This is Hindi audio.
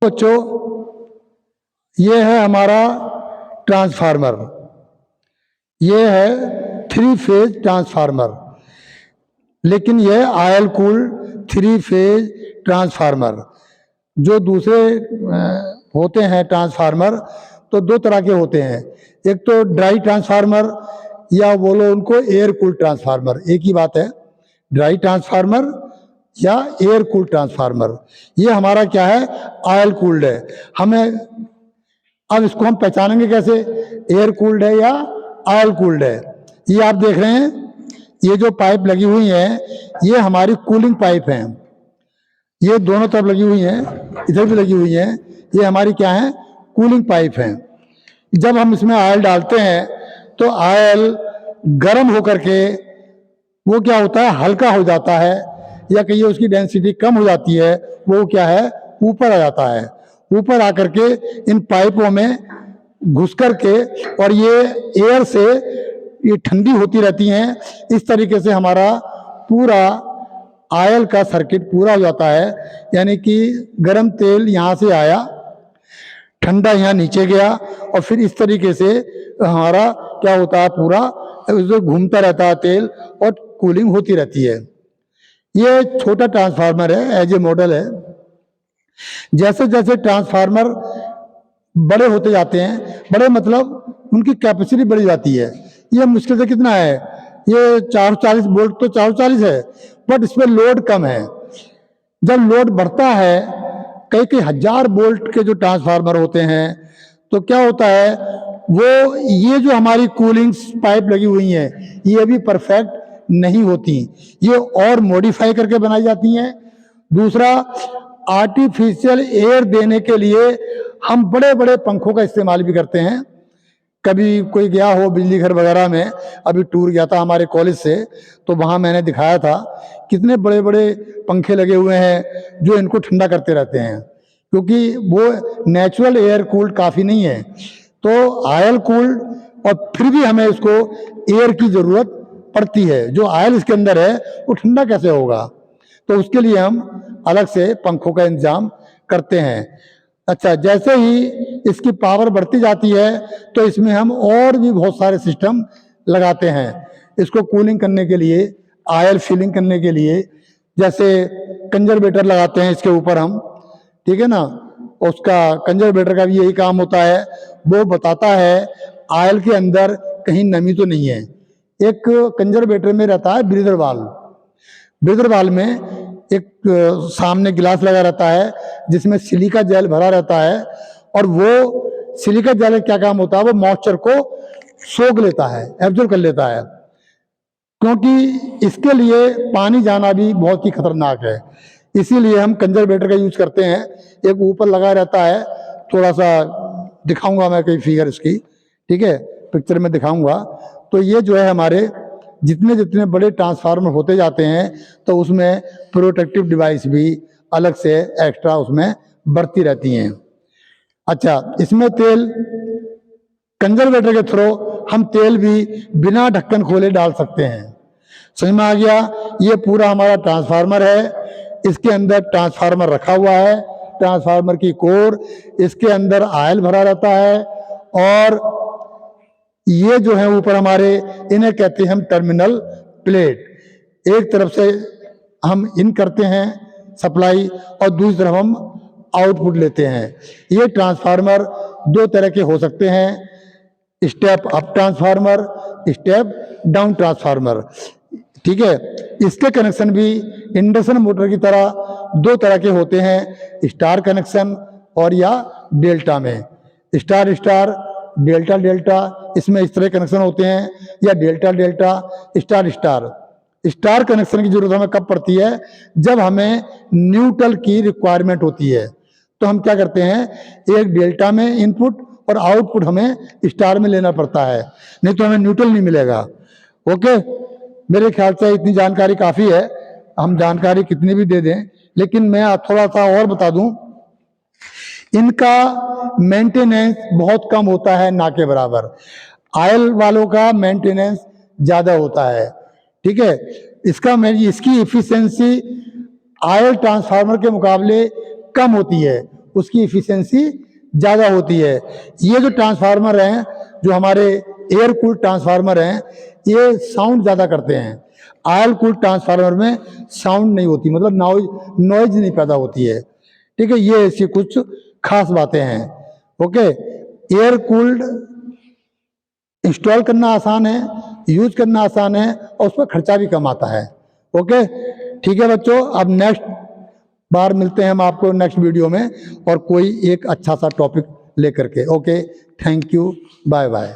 बच्चों, ये है हमारा ट्रांसफार्मर। ये है 3 फेज ट्रांसफार्मर, लेकिन यह ऑयल कूल्ड 3 फेज ट्रांसफार्मर। जो दूसरे होते हैं ट्रांसफार्मर, तो 2 तरह के होते हैं। एक तो ड्राई ट्रांसफार्मर, या बोलो उनको एयर कूल्ड ट्रांसफार्मर, एक ही बात है। ड्राई ट्रांसफार्मर या एयर कूल्ड ट्रांसफार्मर। ये हमारा क्या है, ऑयल कूल्ड है। हमें अब इसको हम पहचानेंगे कैसे, एयर कूल्ड है या ऑयल कूल्ड है। ये आप देख रहे हैं, ये जो पाइप लगी हुई है, ये हमारी कूलिंग पाइप है। ये दोनों तरफ लगी हुई हैं, इधर भी लगी हुई हैं। ये हमारी क्या है, कूलिंग पाइप है। जब हम इसमें ऑयल डालते हैं तो ऑयल गर्म होकर के वो क्या होता है, हल्का हो जाता है, या कहिए उसकी डेंसिटी कम हो जाती है। वो क्या है, ऊपर आ जाता है। ऊपर आकर के इन पाइपों में घुस कर के, और ये एयर से ये ठंडी होती रहती हैं। इस तरीके से हमारा पूरा ऑयल का सर्किट पूरा हो जाता है। यानी कि गर्म तेल यहाँ से आया, ठंडा यहाँ नीचे गया, और फिर इस तरीके से हमारा क्या होता है, पूरा घूमता रहता है तेल, और कूलिंग होती रहती है। ये छोटा ट्रांसफार्मर है, एज ए मॉडल है। जैसे जैसे ट्रांसफार्मर बड़े होते जाते हैं, बड़े मतलब उनकी कैपेसिटी बढ़ जाती है। ये मुश्किल से कितना है, ये 440 वोल्ट तो 440 है, बट इसमें लोड कम है। जब लोड बढ़ता है, कई कई हजार वोल्ट के जो ट्रांसफार्मर होते हैं, तो क्या होता है, वो ये जो हमारी कूलिंग पाइप लगी हुई हैं, ये भी परफेक्ट नहीं होती। ये और मॉडिफाई करके बनाई जाती हैं। दूसरा, आर्टिफिशियल एयर देने के लिए हम बड़े बड़े पंखों का इस्तेमाल भी करते हैं। कभी कोई गया हो बिजली घर वगैरह में, अभी टूर गया था हमारे कॉलेज से, तो वहाँ मैंने दिखाया था कितने बड़े बड़े पंखे लगे हुए हैं जो इनको ठंडा करते रहते हैं, क्योंकि वो नेचुरल एयर कूल्ड काफ़ी नहीं है। तो ऑयल कूल्ड, और फिर भी हमें इसको एयर की ज़रूरत पड़ती है। जो ऑयल इसके अंदर है वो ठंडा कैसे होगा, तो उसके लिए हम अलग से पंखों का इंतजाम करते हैं। अच्छा, जैसे ही इसकी पावर बढ़ती जाती है, तो इसमें हम और भी बहुत सारे सिस्टम लगाते हैं इसको कूलिंग करने के लिए, ऑयल फिलिंग करने के लिए। जैसे कंजर्वेटर लगाते हैं इसके ऊपर हम, ठीक है ना। उसका कंजर्वेटर का भी यही काम होता है, वो बताता है ऑयल के अंदर कहीं नमी तो नहीं है। एक कंजर्वेटर में रहता है ब्रीदर वाल्व। ब्रीदर वाल्व में एक सामने गिलास लगा रहता है जिसमें सिलिका जेल भरा रहता है, और वो सिलिका जेल क्या काम होता है, वो मॉइस्चर को सोख लेता है, एब्जॉर्ब कर लेता है। क्योंकि इसके लिए पानी जाना भी बहुत ही खतरनाक है, इसीलिए हम कंजर्वेटर का यूज करते हैं। एक ऊपर लगा रहता है, थोड़ा सा दिखाऊंगा मैं कई फिगर इसकी, ठीक है, पिक्चर में दिखाऊंगा। तो ये जो है हमारे जितने जितने बड़े ट्रांसफार्मर होते जाते हैं, तो उसमें प्रोटेक्टिव डिवाइस भी अलग से एक्स्ट्रा उसमें बढ़ती रहती हैं। अच्छा, इसमें तेल कंजर्वेटर के थ्रू हम तेल भी बिना ढक्कन खोले डाल सकते हैं। समझ में आ गया। ये पूरा हमारा ट्रांसफार्मर है, इसके अंदर ट्रांसफार्मर रखा हुआ है, ट्रांसफार्मर की कोर, इसके अंदर ऑयल भरा रहता है, और ये जो है ऊपर हमारे, इन्हें कहते हैं हम टर्मिनल प्लेट। एक तरफ से हम इन करते हैं सप्लाई, और दूसरी तरफ हम आउटपुट लेते हैं। ये ट्रांसफार्मर 2 तरह के हो सकते हैं, step up transformer, step down transformer, ठीक है। इसके कनेक्शन भी इंडक्शन मोटर की तरह 2 तरह के होते हैं, स्टार कनेक्शन और या डेल्टा में। स्टार स्टार, डेल्टा डेल्टा, इसमें इस तरह कनेक्शन होते हैं, या delta delta, star star. Star connection की जरूरत हमें कब पड़ती है, जब हमें न्यूट्रल की रिक्वायरमेंट होती है, तो हम क्या करते हैं, एक डेल्टा में इनपुट और आउटपुट हमें स्टार में लेना पड़ता है, नहीं तो हमें न्यूट्रल नहीं मिलेगा। ओके, मेरे ख्याल से इतनी जानकारी काफ़ी है। हम जानकारी कितनी भी दे दें, लेकिन मैं थोड़ा सा और बता दूं, इनका मेंटेनेंस बहुत कम होता है, ना के बराबर। ऑयल वालों का मेंटेनेंस ज़्यादा होता है, ठीक है। इसकी इफिशिएंसी ऑयल ट्रांसफार्मर के मुकाबले कम होती है, उसकी इफिशियंसी ज़्यादा होती है। ये जो ट्रांसफार्मर हैं, जो हमारे एयर कूल्ड ट्रांसफार्मर हैं, ये साउंड ज़्यादा करते हैं। ऑयल कूल्ड ट्रांसफार्मर में साउंड नहीं होती, मतलब नॉइज नहीं पैदा होती है। ठीक है, ये ऐसी कुछ खास बातें हैं। ओके, एयर कूल्ड इंस्टॉल करना आसान है, यूज करना आसान है, और उस पर खर्चा भी कम आता है। ओके, ठीक है बच्चों, अब नेक्स्ट बार मिलते हैं हम आपको नेक्स्ट वीडियो में, और कोई एक अच्छा सा टॉपिक लेकर के। Okay, thank you, bye bye.